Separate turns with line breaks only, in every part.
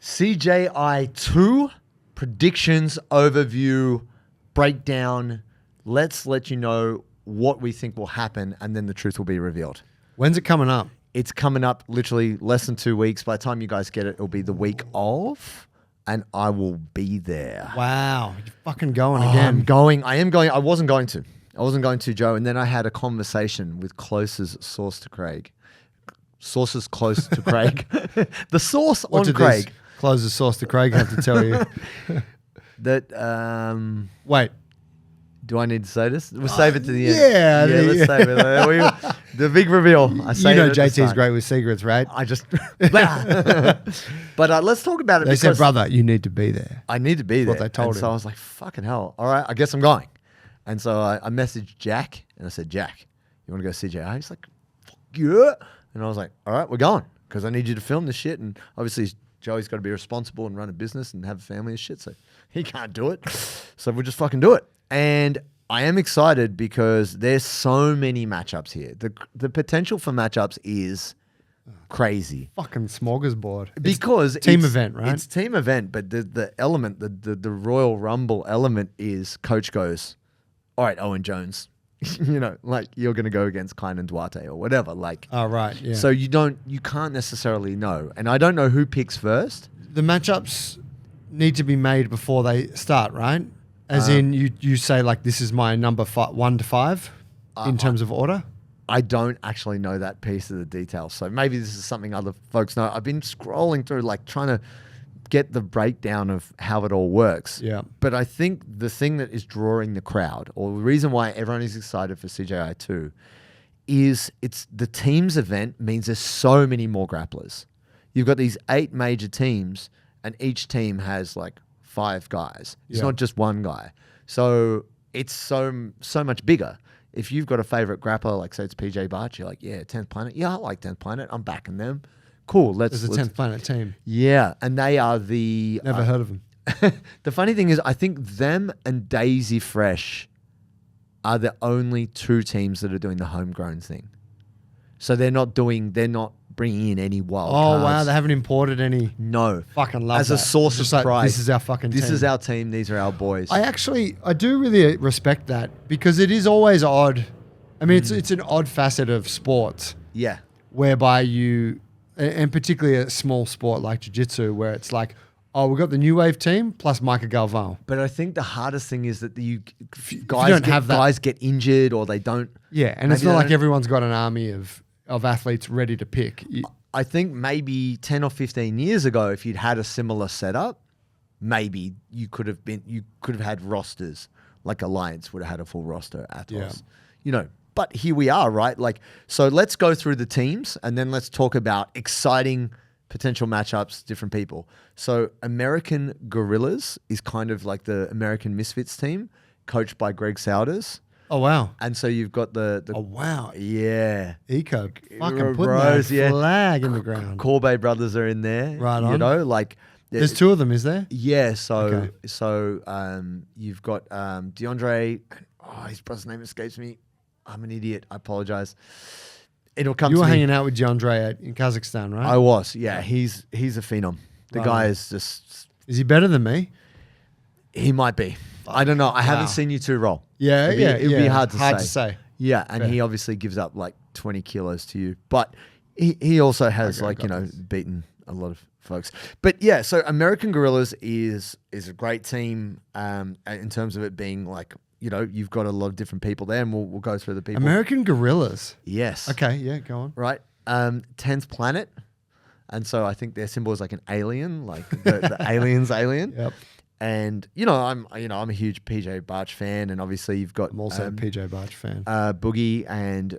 CJI 2 predictions overview breakdown. Let's let you know what we think will happen, and then the truth will be revealed.
When's it coming up?
It's coming up literally less than 2 weeks. By the time you guys get it, it'll be the week of, and I will be there.
Wow, you're fucking going again.
I am going. I wasn't going to, Joe. And then I had a conversation with closest source to Craig. Sources close to Craig. The source
What
on Craig.
Closest source to Craig have to tell you.
That
Wait.
Do I need to say this? We'll save it to the end.
Yeah,
let's save it. The big reveal. I say
You know
it at the
JT's
start.
great with secrets, right?
I just, but let's talk about it.
They said, brother, you need to be there.
I need to be there.
what they told
and so
him.
I was like, fucking hell. All right, I guess I'm going. And so I messaged Jack and I said, Jack, you want to go CJI? He's like, fuck yeah. And I was like, all right, we're going because I need you to film this shit. And obviously Joey's got to be responsible and run a business and have a family and shit. So he can't do it. So we'll just fucking do it. And I am excited because there's so many matchups here. The potential for matchups is crazy.
Fucking smorgasbord.
Because
team event, right?
It's team event, but the element, the Royal Rumble element is coach goes, all right, Owen Jones, you know, like you're going to go against Klein and Duarte or whatever. Like,
Oh, right, yeah.
so you can't necessarily know. And I don't know who picks first.
The matchups need to be made before they start, right? As in, you say, like, this is my number 1 to 5 in terms of order?
I don't actually know that piece of the details. So maybe this is something other folks know. I've been scrolling through, like trying to get the breakdown of how it all works.
Yeah.
But I think the thing that is drawing the crowd, or the reason why everyone is excited for CJI 2, is it's the teams event means there's so many more grapplers. You've got these 8 major teams, and each team has like 5 guys. It's not just one guy. So it's so much bigger. If you've got a favorite grappler, like say it's PJ Barch, you're like, yeah, 10th Planet. Yeah, I like 10th Planet. I'm backing them. Cool.
There's a 10th Planet team.
Yeah, and they are the...
Never heard of them.
The funny thing is, I think them and Daisy Fresh are the only 2 teams that are doing the homegrown thing. So they're not bringing in any wild cards.
Oh, wow. They haven't imported any.
No.
Fucking love
As
that.
a source
Just
of
like,
pride.
this is our fucking team.
This is our team. These are our boys.
I do really respect that because it is always odd. I mean, it's an odd facet of sports
Yeah.
whereby you, and particularly a small sport like jiu-jitsu, where it's like, oh, we've got the new wave team plus Micah Galvão.
But I think the hardest thing is that guys get injured or they don't.
Yeah, and it's
maybe
not
they
like
don't-
everyone's got an army of athletes ready to pick.
I think maybe 10 or 15 years ago, if you'd had a similar setup, maybe you could have had rosters. Like Alliance would have had a full roster at
Yeah.
Atos. You know, but here we are, right? Like, so let's go through the teams and then let's talk about exciting potential matchups, different people. So American Gorillas is kind of like the American Misfits team, coached by Greg Souders.
Oh, wow.
And so you've got the
Oh, wow.
yeah.
Eco fucking putting
Bros,
that
yeah.
flag in the ground.
Corbet brothers are in there.
Right
You
on.
know, like
There's 2 of them, is there?
yeah, so
Okay.
you've got DeAndre. Oh, his brother's name escapes me. I'm an idiot. I apologize. It'll come.
You
to
were
me.
hanging out with DeAndre in Kazakhstan, right?
I was. Yeah, he's a phenom. The
Right
guy
on.
is just.
Is he better than me?
He might be. I don't know. I haven't
Wow.
seen you 2 roll.
Yeah,
It'd be hard to
say.
Yeah, and
Fair.
he obviously gives up like 20 kilos to you, but he also has
Okay,
like
got this.
beaten a lot of folks. But yeah, so American Gorillas is a great team in terms of it being like, you know, you've got a lot of different people there, and we'll go through the people.
American Gorillas.
Yes.
Okay, yeah, go on.
Right. 10th Planet, and so I think their symbol is like an alien, like the alien's alien.
Yep.
And I'm a huge PJ Barch fan, and obviously you've got
I'm also a PJ Barch fan.
Boogie and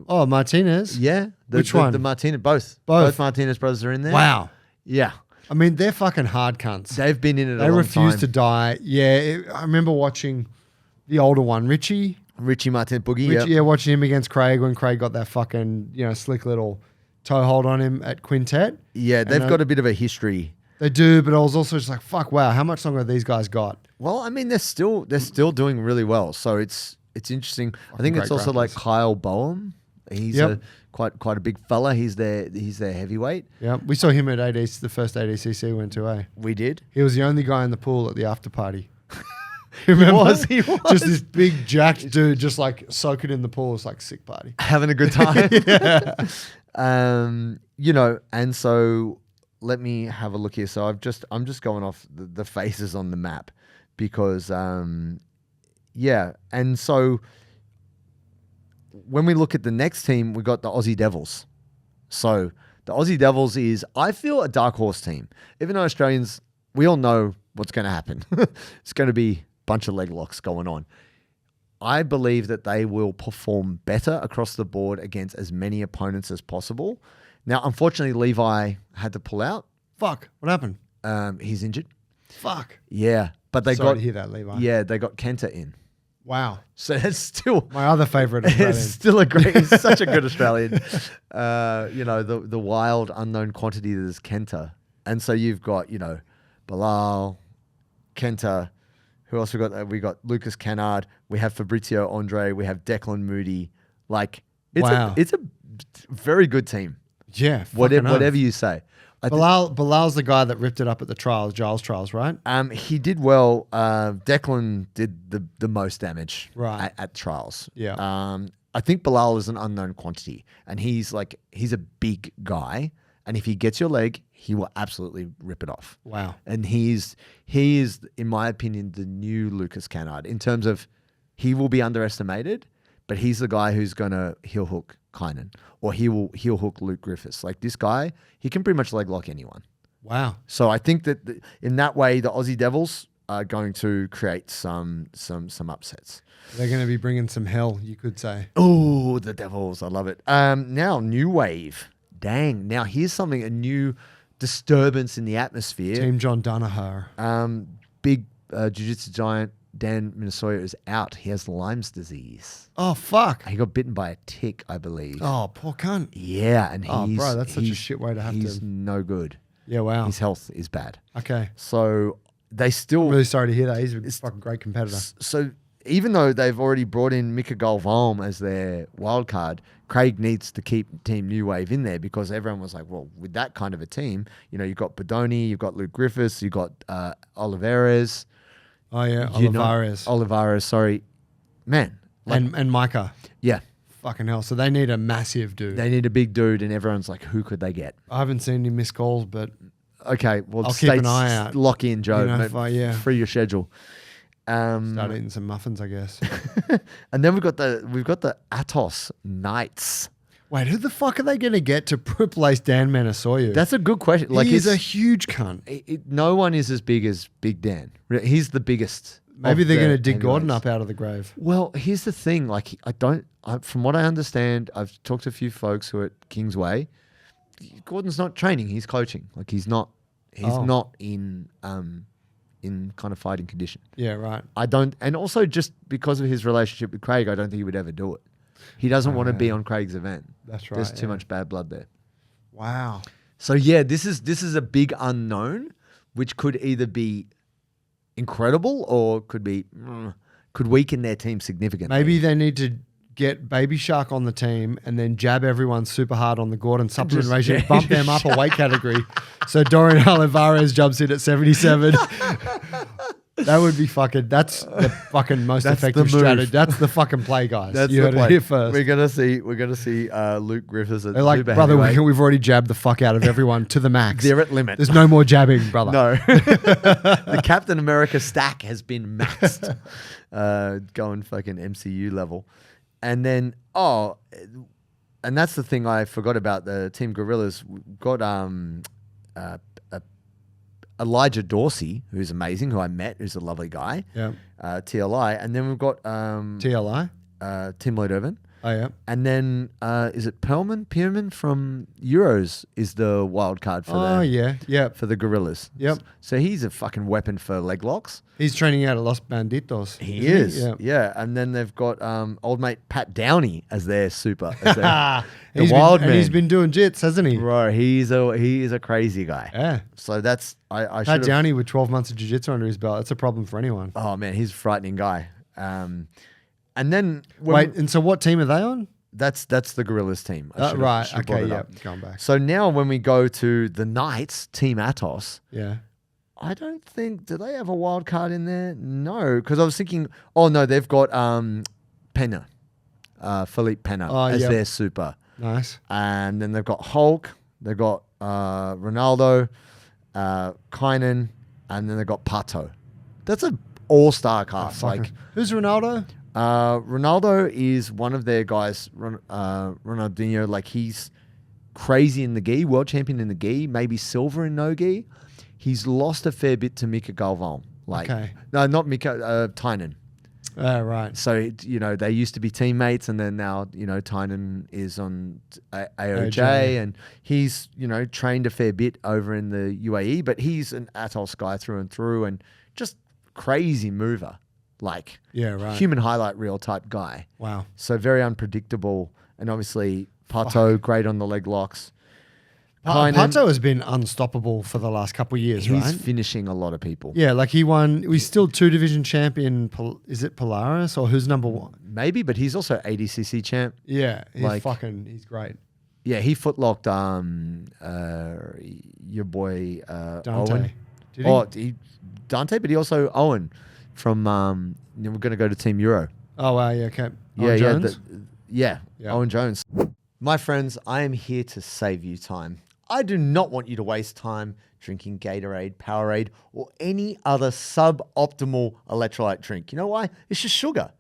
Oh, Martinez.
yeah,
Which one?
The Martinez, both Martinez brothers are in there.
Wow.
Yeah,
I mean, they're fucking hard cunts.
they've been in it.
They
a long
refuse
time.
to die. Yeah, I remember watching the older one, Richie.
Richie Martinez, Boogie.
Richie, yeah, watching him against Craig when Craig got that fucking slick little toe hold on him at Quintet.
Yeah, they've
And,
got a bit of a history.
They do, but I was also just like, fuck, wow, how much longer have these guys got?
Well, I mean, they're still doing really well. So it's interesting. I think
Fucking
it's
great
also like
grapplers.
Kyle Boehm He's
Yep.
quite a big fella. He's their heavyweight.
Yeah, we saw him at ADC, the first ADCC we went to.
We did.
He was the only guy in the pool at the after party. Remember?
He was.
Just this big jacked dude, just like soaking in the pool. It's like sick party.
Having a good time. You know, and so let me have a look here. So I'm just going off the faces on the map because yeah, and so when we look at the next team, we got the Aussie Devils. So the Aussie Devils is, I feel, a dark horse team. Even though Australians, we all know what's going to happen. It's going to be a bunch of leg locks going on. I believe that they will perform better across the board against as many opponents as possible. Now, unfortunately, Levi had to pull out.
Fuck. What happened?
He's injured.
Fuck.
Yeah, but they
Sorry
got
to hear that, Levi.
yeah, they got Kenta in.
Wow.
So that's still
My other favorite Australian.
it's still a great. He's such a good Australian. You know, the wild unknown quantity that is Kenta, and so you've got, you know, Bilal, Kenta. Who else we got? We got Lucas Kennard. We have Fabrizio Andre. We have Declan Moody. Like it's a very good team.
Yeah.
Whatever you say.
Bilal's the guy that ripped it up at the Giles trials, right?
He did well. Declan did the most damage
Right.
at trials.
Yeah.
I think Bilal is an unknown quantity, and he's a big guy, and if he gets your leg, he will absolutely rip it off.
Wow.
And he is, in my opinion, the new Lucas Kennard in terms of he will be underestimated, but he's the guy who's gonna heel hook Kynan, or he will heel hook Luke Griffiths. Like this guy, he can pretty much leg lock anyone.
Wow.
So I think that in that way, the Aussie Devils are going to create some upsets.
They're going to be bringing some hell, you could say.
Oh, the Devils. I love it. Now, New Wave. Dang. Now, here's a new disturbance in the atmosphere.
Team John Danaher.
Big jiu-jitsu giant Dan Minasoya is out. He has Lyme's disease.
Oh, fuck.
He got bitten by a tick, I believe.
Oh, poor cunt.
Yeah, and
Oh, bro, that's such a shit way to have
He's
to...
no good.
Yeah, wow.
His health is bad.
Okay.
So they still...
I'm really sorry to hear that. He's a fucking great competitor.
So even though they've already brought in Mika Galvalm as their wild card, Craig needs to keep Team New Wave in there because everyone was like, well, with that kind of a team, you know, you've got Bodoni, you've got Luke Griffiths, you've got Oliveras.
Oh, yeah.
Olivares, sorry. Man. Like,
and Micah.
Yeah.
Fucking hell. So they need a massive dude.
They need a big dude, and everyone's like, who could they get?
I haven't seen any missed calls, but...
Okay, well,
I'll keep an eye out.
Lock in, Joe.
You know, yeah.
Free your schedule.
Start eating some muffins, I guess.
And then we've got the Atos Knights.
Wait, who the fuck are they going to get to replace Dan Manasoyu?
That's a good question. Like,
he's a huge cunt.
No one is as big as Big Dan. He's the biggest.
Maybe they're going to dig Gordon up out of the grave.
Well, here's the thing. Like, from what I understand, I've talked to a few folks who are at Kingsway. Gordon's not training. He's coaching. Like, he's not in kind of fighting condition.
Yeah, right.
And also just because of his relationship with Craig, I don't think he would ever do it. He doesn't want to be on Craig's event.
That's right.
There's too much bad blood there.
Wow.
So yeah, this is a big unknown, which could either be incredible or could weaken their team significantly.
Maybe they need to get Baby Shark on the team and then jab everyone super hard on the Gordon supplement regime, bump them up a weight category. So Dorian Olivares jumps in at 77. That would be that's the fucking most effective strategy. That's the fucking play, guys. You heard it here first.
We're gonna see Luke Griffiths at
They're like,
super
brother,
heavyweight.
we've already jabbed the fuck out of everyone to the max.
They're at limit.
There's no more jabbing, brother.
No. The Captain America stack has been maxed. Going fucking MCU level. And then, and that's the thing I forgot about the Team Gorillas. We've got Elijah Dorsey, who's amazing, who I met, who's a lovely guy.
Yeah.
TLI. And then we've got
TLI?
Tim Lloyd-Irvin.
Oh, yeah.
And then is it Pierman from Euros is the wild card for for the Gorillas.
Yep.
So he's a fucking weapon for leg locks.
He's training out at Los Banditos.
He is. Yeah. And then they've got old mate Pat Downey as their super. The wild man.
And he's been doing jits, hasn't he?
Right. He is a crazy guy.
Yeah.
So that's I
Pat Downey with 12 months of jiu-jitsu under his belt. That's a problem for anyone.
Oh man, he's a frightening guy. And then
and so what team are they on?
That's the Gorillas team. I should've-
Right.
should've brought
Okay.
it
Yeah.
up.
Going back.
So now when we go to the Knights, Team Atos,
Yeah.
I don't think, do they have a wild card in there? No, because I was thinking, oh no, they've got Pena, Philippe Pena as
yep.
their super.
Nice.
And then they've got Hulk, they've got Ronaldo, Kynan, and then they've got Pato. That's an all-star cast.
Who's Ronaldo?
Ronaldo is one of their guys, Ronaldinho, like he's crazy in the gi, world champion in the gi, maybe silver in no gi. He's lost a fair bit to Mika Galvan. No, not Mika, Tynan.
Right.
So, they used to be teammates, and then now, Tynan is on AOJ, and he's, trained a fair bit over in the UAE, but he's an Atos guy through and through, and just crazy mover.
Yeah, right.
Human highlight reel type guy.
Wow.
So very unpredictable, and obviously Pato, great on the leg locks.
Pato has been unstoppable for the last couple of years,
He's
right?
finishing a lot of people.
Yeah, he won. He's still 2-division champion. Is it Polaris or who's number one?
Maybe, but he's also ADCC champ.
Yeah, he's great.
Yeah, he footlocked your boy
Dante.
Owen.
Did he?
Dante, but he also Owen from. We're going to go to Team Euro.
Oh wow, yeah, okay.
Yeah,
Jones?
Yeah,
Yeah.
Owen Jones. My friends, I am here to save you time. I do not want you to waste time drinking Gatorade, Powerade, or any other suboptimal electrolyte drink. You know why? It's just sugar.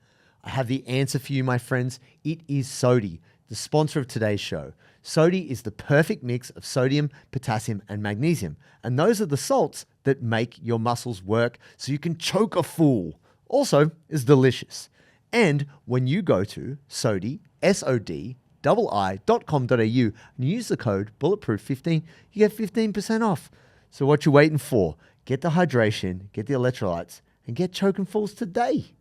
I have the answer for you, my friends. It is Sodi, the sponsor of today's show. Sodi is the perfect mix of sodium, potassium, and magnesium. And those are the salts that make your muscles work so you can choke a fool. Also, it's delicious. And when you go to Sodi, SODII.com.au and use the code bulletproof15, you get 15% off. So what you waiting for? Get the hydration, get the electrolytes, and get choking fools today.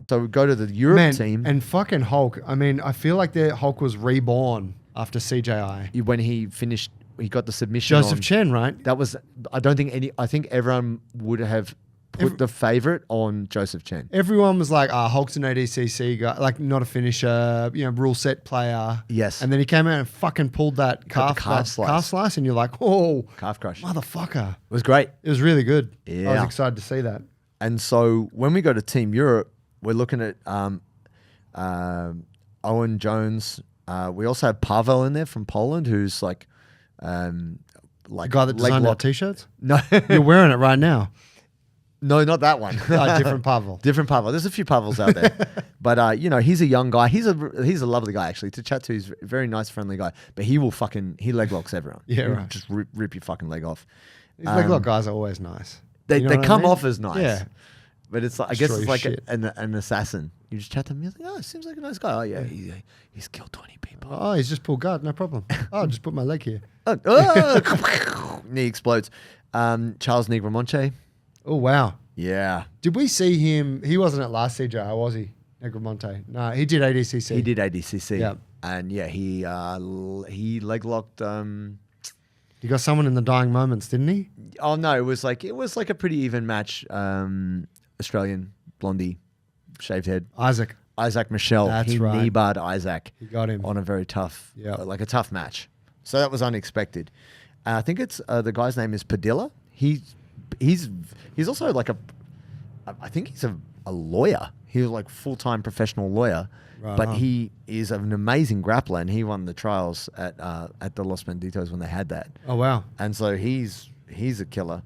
So we go to the Europe team.
And fucking Hulk. I mean, I feel like Hulk was reborn after CJI.
When he finished, he got the submission.
Joseph Chen, right?
That was, I think everyone would have put the favorite on Joseph Chen.
Everyone was like, Hulk's an ADCC guy, not a finisher, rule set player.
Yes.
And then he came out and fucking pulled that calf slice, and you're like, oh,
calf crush.
Motherfucker.
It was great.
It was really good.
Yeah.
I was excited to see that.
And so when we go to Team Europe, we're looking at Owen Jones. We also have Pavel in there from Poland, who's
The guy that designed our t-shirts?
No.
You're wearing it right now.
No, not that one.
Different Pavel.
Different Pavel. There's a few Pavels out there. But, he's a young guy. He's a lovely guy, actually, to chat to. He's a very nice, friendly guy. But he leg locks everyone.
Yeah,
He'll
right.
just rip your fucking leg off.
These leg lock guys are always nice.
They
You know what I
come
mean?
off as nice.
Yeah.
But it's like, I guess
Destroy
it's like
shit.
an assassin. You just chat to him. You're like, oh, seems like a nice guy. Oh, yeah. He's killed 20 people.
Oh, he's just pulled guard. No problem. Oh, just put my leg here.
Knee explodes. Charles Negromonte.
Oh, wow.
Yeah.
Did we see him? He wasn't at last CJI, was he? Negromonte. No, he did ADCC.
He did ADCC.
Yeah.
And yeah, he leg locked.
He got someone in the dying moments, didn't he?
Oh no, it was like a pretty even match. Australian blondie, shaved head.
Isaac
Michelle.
That's
he
right.
knee barred Isaac.
He got him
on a very tough,
Yeah.
a tough match. So that was unexpected. I think it's the guy's name is Padilla. He's also I think he's a lawyer. He was full-time professional lawyer,
Right
but
on.
he is an amazing grappler, and he won the trials at the Los Benditos when they had that.
Oh, wow.
And so he's a killer.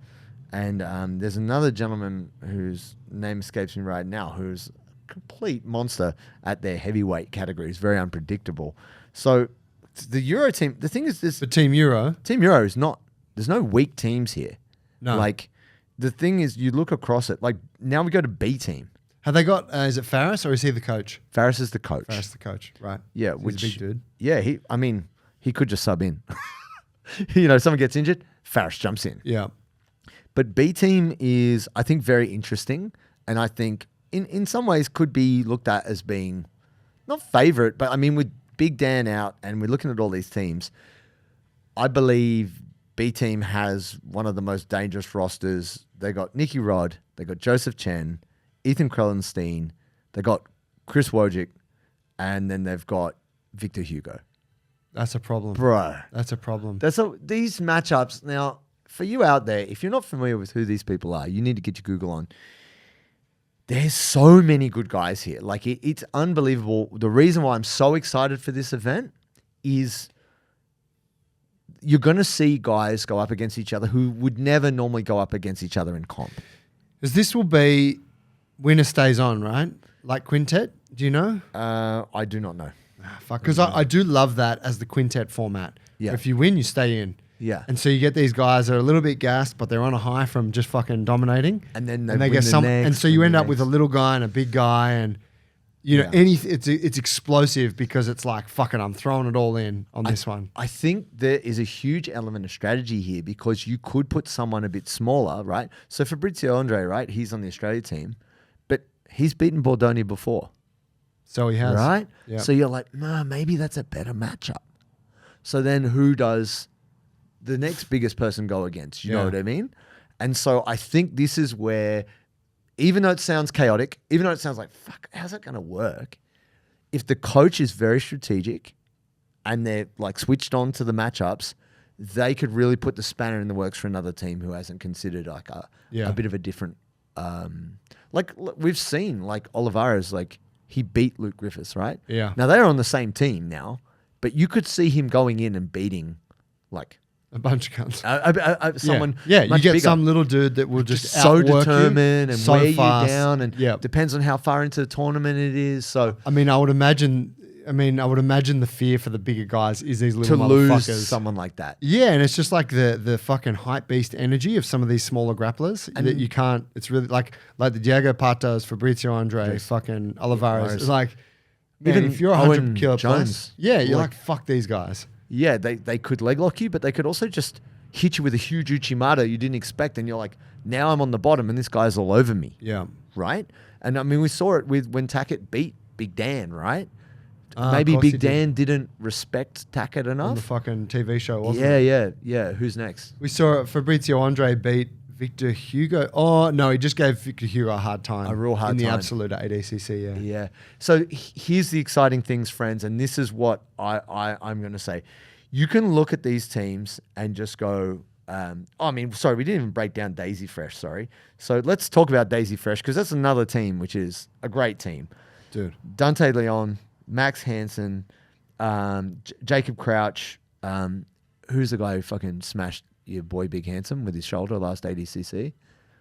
And there's another gentleman whose name escapes me right now, who's a complete monster at their heavyweight category. He's very unpredictable. So the Euro team, the thing is this.
But Team Euro.
Team Euro is not, there's no weak teams here.
No.
The thing is, you look across it, now we go to B team.
Have they got, is it Faris or is he the coach?
Faris is the coach.
Faris the coach, right.
Yeah,
He's
which
a big dude.
Yeah, he could just sub in. Someone gets injured, Faris jumps in.
Yeah.
But B team is, I think, very interesting, and I think in some ways could be looked at as being not favorite, but with Big Dan out and we're looking at all these teams, I believe B team has one of the most dangerous rosters. They got Nicky Rod, they got Joseph Chen, Ethan Krellenstein, they got Chris Wojcik, and then they've got Victor Hugo.
That's a problem.
Bro.
That's a problem.
These matchups. Now, for you out there, if you're not familiar with who these people are, you need to get your Google on. There's so many good guys here. Like, it's unbelievable. The reason why I'm so excited for this event is you're going to see guys go up against each other who would never normally go up against each other in comp.
Because this will be winner stays on, right? Like quintet. Do you know?
I do not know.
Fuck. Because I do love that as the quintet format.
Yeah.
If you win, you stay in.
Yeah.
And so you get these guys that are a little bit gassed, but they're on a high from just fucking dominating.
And then
they get some. And so you end up with a little guy and a big guy, and you know, it's explosive because it's like, fucking, I'm throwing it all in on this one.
I think there is a huge element of strategy here because you could put someone a bit smaller, right? So Fabrizio Andre, right? He's on the Australia team, but he's beaten Bordoni before.
So he has.
Right?
Yep.
So you're like, nah, maybe that's a better matchup. So then who does the next biggest person go against? You know what I mean? And so I think this is where, even though it sounds chaotic, even though it sounds like, fuck, how's that going to work? If the coach is very strategic and they're like switched on to the matchups, they could really put the spanner in the works for another team who hasn't considered like a bit of a different, like we've seen like Olivares, like he beat Luke Griffiths, right?
Yeah.
Now they're on the same team now, but you could see him going in and beating like
a bunch of cunts.
Someone.
Yeah, you get
bigger.
some little dude that will just
so
outwork
determined
you
and
so
wear
fast.
you down, and depends on how far into the tournament it is. So
I mean, I would imagine the fear for the bigger guys is these little
to
motherfuckers.
lose someone like that.
Yeah, and it's just like the fucking hype beast energy of some of these smaller grapplers that you can't. It's really like the Diego Patos, Fabrizio Andre, fucking Olivares. It's like, man,
Even
if you're a
Owen
100 kilo
Jones,
plus, you're like fuck these guys.
Yeah, they could leg lock you, but they could also just hit you with a huge Uchimata you didn't expect, and you're like, now I'm on the bottom and this guy's all over me.
Yeah.
Right? And I mean, we saw it with when Tackett beat Big Dan, right? Maybe Big Dan didn't respect Tackett enough.
On the fucking TV show, wasn't it?
Yeah. Who's next?
We saw Fabrizio Andre beat Victor Hugo. Oh, no, he just gave Victor Hugo a hard time.
A real hard
time. In the
time.
absolute at ADCC, yeah.
Yeah. So here's the exciting things, friends, and this is what I'm going to say. You can look at these teams and just go, we didn't even break down Daisy Fresh, sorry. So let's talk about Daisy Fresh because that's another team which is a great team.
Dude.
Dante Leon, Max Hansen, Jacob Crouch, who's the guy who fucking smashed your boy Big Handsome with his shoulder last ADCC?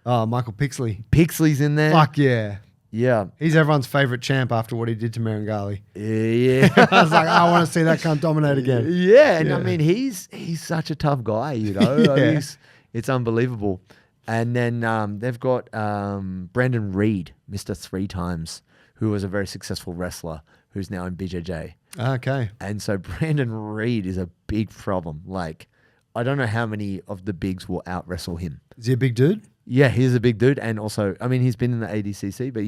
Oh, Michael Pixley.
Pixley's in there.
Fuck yeah.
Yeah.
He's everyone's favourite champ after what he did to Merengali.
Yeah.
I was like, I want to see that cunt dominate again.
Yeah. And I mean, he's such a tough guy, you know. It's unbelievable. And then they've got Brandon Reed, Mr. 3 times, who was a very successful wrestler who's now in BJJ.
Okay.
And so Brandon Reed is a big problem. Like, I don't know how many of the bigs will out wrestle him.
Is he a big dude?
Yeah, he's a big dude. And also, I mean, he's been in the ADCC, but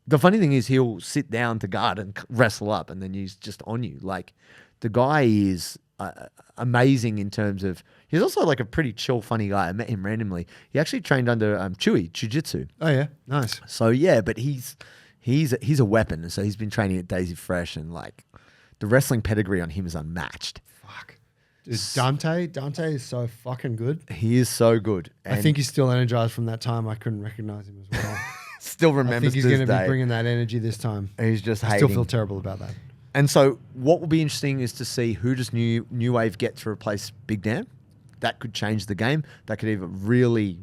the funny thing is he'll sit down to guard and wrestle up, and then he's just on you. Like, the guy is amazing in terms of, he's also like a pretty chill, funny guy. I met him randomly. He actually trained under Chewy, Jiu-Jitsu.
Oh, yeah. Nice.
So, yeah, but he's a weapon. And so he's been training at Daisy Fresh, and like the wrestling pedigree on him is unmatched.
Fuck. Dude, Dante is so fucking good.
He is so good.
I think he's still energized from that time. I couldn't recognize him as well.
Still remembers.
I think he's going to be bringing that energy this time.
He's just
I still feel terrible about that.
And so what will be interesting is to see who does New Wave get to replace Big Dan. That could change the game. That could either really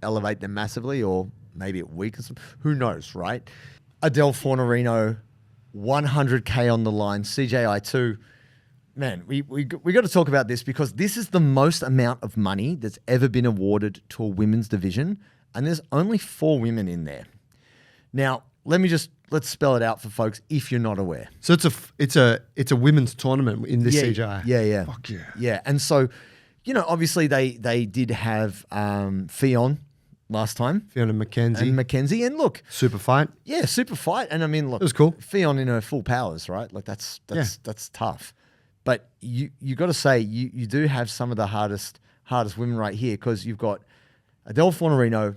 elevate them massively or maybe it weakens them. Who knows, right? Adele Fornerino, 100K on the line, CJI 2. Man, we got to talk about this because this is the most amount of money that's ever been awarded to a women's division, and there's only 4 women in there. Now, let's spell it out for folks if you're not aware.
So it's a women's tournament in this CJI.
Yeah.
Fuck yeah.
Yeah, and so, you know, obviously they did have Fionn last time.
Fionn and Mackenzie.
And look.
Super fight.
Yeah, super fight. And I mean, look.
It was cool.
Fionn in her full powers, right? Like that's tough. But you got to say, you do have some of the hardest women right here because you've got Adele Fornerino,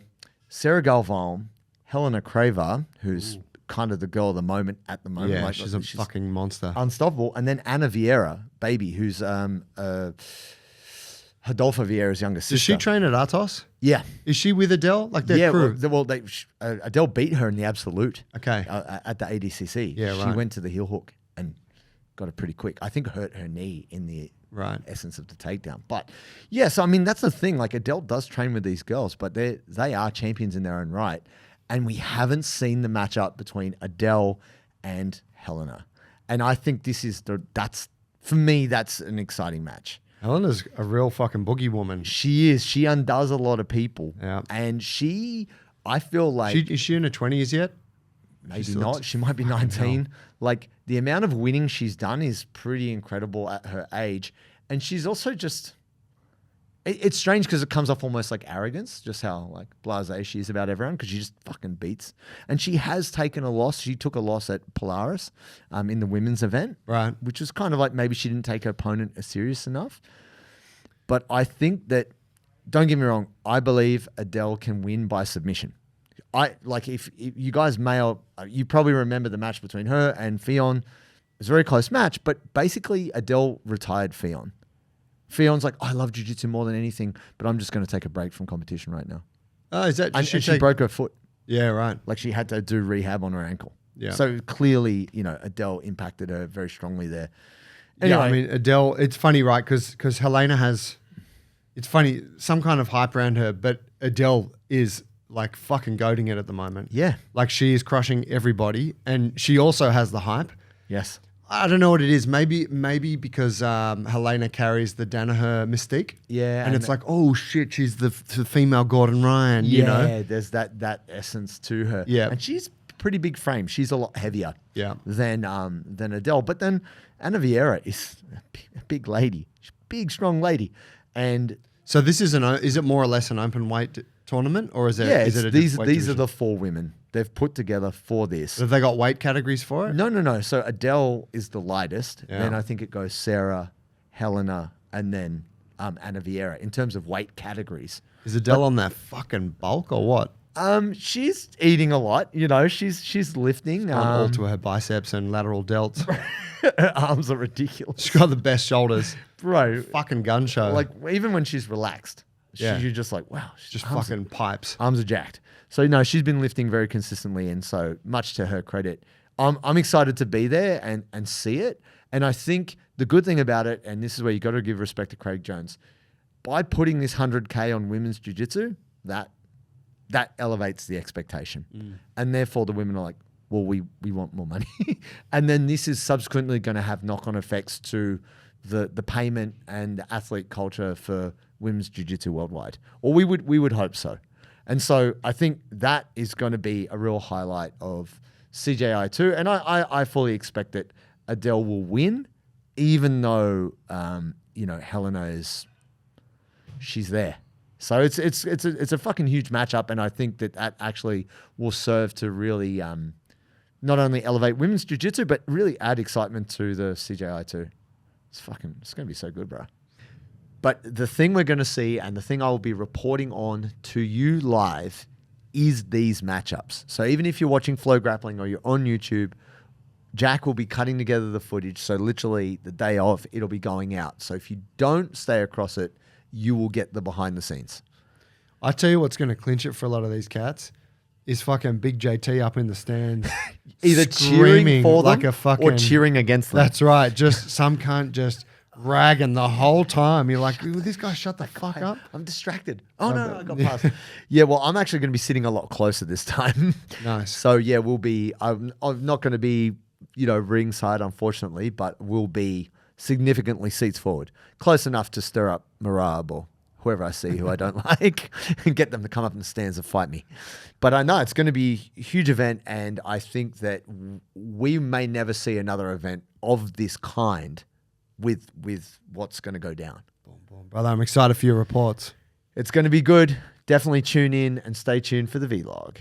Sarah Galvan, Helena Cravar, who's kind of the girl of the moment at the moment.
Yeah,
Like,
she's a fucking monster.
unstoppable. And then Anna Vieira, baby, who's Rodolfo Vieira's younger sister.
Does she train at Atos?
Yeah.
Is she with Adele? Like their crew?
Adele beat her in the absolute.
Okay.
At the ADCC.
Yeah,
She
right.
went to the heel hook and got it pretty quick. I think hurt her knee in the essence of the takedown. But yeah, so I mean, that's the thing. Like Adele does train with these girls, but they are champions in their own right. And we haven't seen the matchup between Adele and Helena. And I think for me, that's an exciting match.
Helena's a real fucking boogie woman.
She is. She undoes a lot of people.
Yeah.
And I feel like...
Is she in her 20s yet?
Maybe not. She might be 19. Like the amount of winning she's done is pretty incredible at her age. And she's also just... It's strange because it comes off almost like arrogance, just how like blasé she is about everyone because she just fucking beats. And she has taken a loss. She took a loss at Polaris in the women's event.
Right.
Which was kind of like maybe she didn't take her opponent as serious enough. But I think that, don't get me wrong, I believe Adele can win by submission. If you guys you probably remember the match between her and Fionn. It was a very close match, but basically Adele retired Fionn. Fionn's like, I love jiu-jitsu more than anything, but I'm just going to take a break from competition right now.
Oh, is that?
And she broke her foot.
Yeah, right.
Like she had to do rehab on her ankle.
Yeah.
So clearly, Adele impacted her very strongly there. Anyway,
Yeah, I mean, Adele, it's funny, right? Because Helena has, it's funny, some kind of hype around her, but Adele is like fucking goating it at the moment.
Yeah.
Like she is crushing everybody and she also has the hype.
Yes.
I don't know what it is. Maybe because Helena carries the Danaher mystique.
Yeah.
And it's like, oh shit, she's the female Gordon Ryan,
yeah,
you know?
there's that essence to her.
Yeah.
And she's pretty big frame. She's a lot heavier than Adele. But then Anna Vieira is a big lady. She's a big, strong lady. And
so this is it more or less an open weight tournament or is it?
Yeah,
is it
these are the 4 women they've put together for this.
Have they got weight categories for it?
No. So Adele is the lightest.
Yeah.
Then I think it goes Sarah, Helena, and then Anna Vieira in terms of weight categories.
Is Adele on that fucking bulk or what?
She's eating a lot. She's lifting.
All to her biceps and lateral delts.
Her arms are ridiculous.
She's got the best shoulders.
Bro.
Fucking gun show.
Like even when she's relaxed,
Yeah.
you're just like, wow.
just fucking pipes.
Arms are jacked. So no, she's been lifting very consistently, and so much to her credit. I'm excited to be there and see it. And I think the good thing about it, and this is where you got to give respect to Craig Jones, by putting this 100K on women's jiu-jitsu, that elevates the expectation. And therefore the women are like, well, we want more money. And then this is subsequently going to have knock-on effects to the payment and the athlete culture for women's jiu-jitsu worldwide. Or we would hope so. And so I think that is going to be a real highlight of CJI too. And I fully expect that Adele will win, even though Helena she's there. So it's a fucking huge matchup, and I think that actually will serve to really not only elevate women's jiu-jitsu, but really add excitement to the CJI too. It's going to be so good, bro. But the thing we're going to see, and the thing I will be reporting on to you live, is these matchups. So even if you're watching Flow Grappling or you're on YouTube, Jack will be cutting together the footage. So literally the day of, it'll be going out. So if you don't stay across it, you will get the behind the scenes.
I tell you what's going to clinch it for a lot of these cats is fucking Big JT up in the stands.
Either cheering for them
like a fucking,
or cheering against them.
That's right. Just some cunt just ragging the whole time. You're like, will this guy shut the fuck up?
I'm distracted. Oh, no, I got past. Yeah, well, I'm actually going to be sitting a lot closer this time.
Nice.
So, yeah, I'm not going to be, ringside, unfortunately, but we'll be significantly seats forward. Close enough to stir up Marab or whoever I see who I don't like and get them to come up in the stands and fight me. But I know it's going to be a huge event, and I think that we may never see another event of this kind with what's going to go down.
Brother, I'm excited for your reports.
It's going to be good. Definitely tune in and stay tuned for the vlog.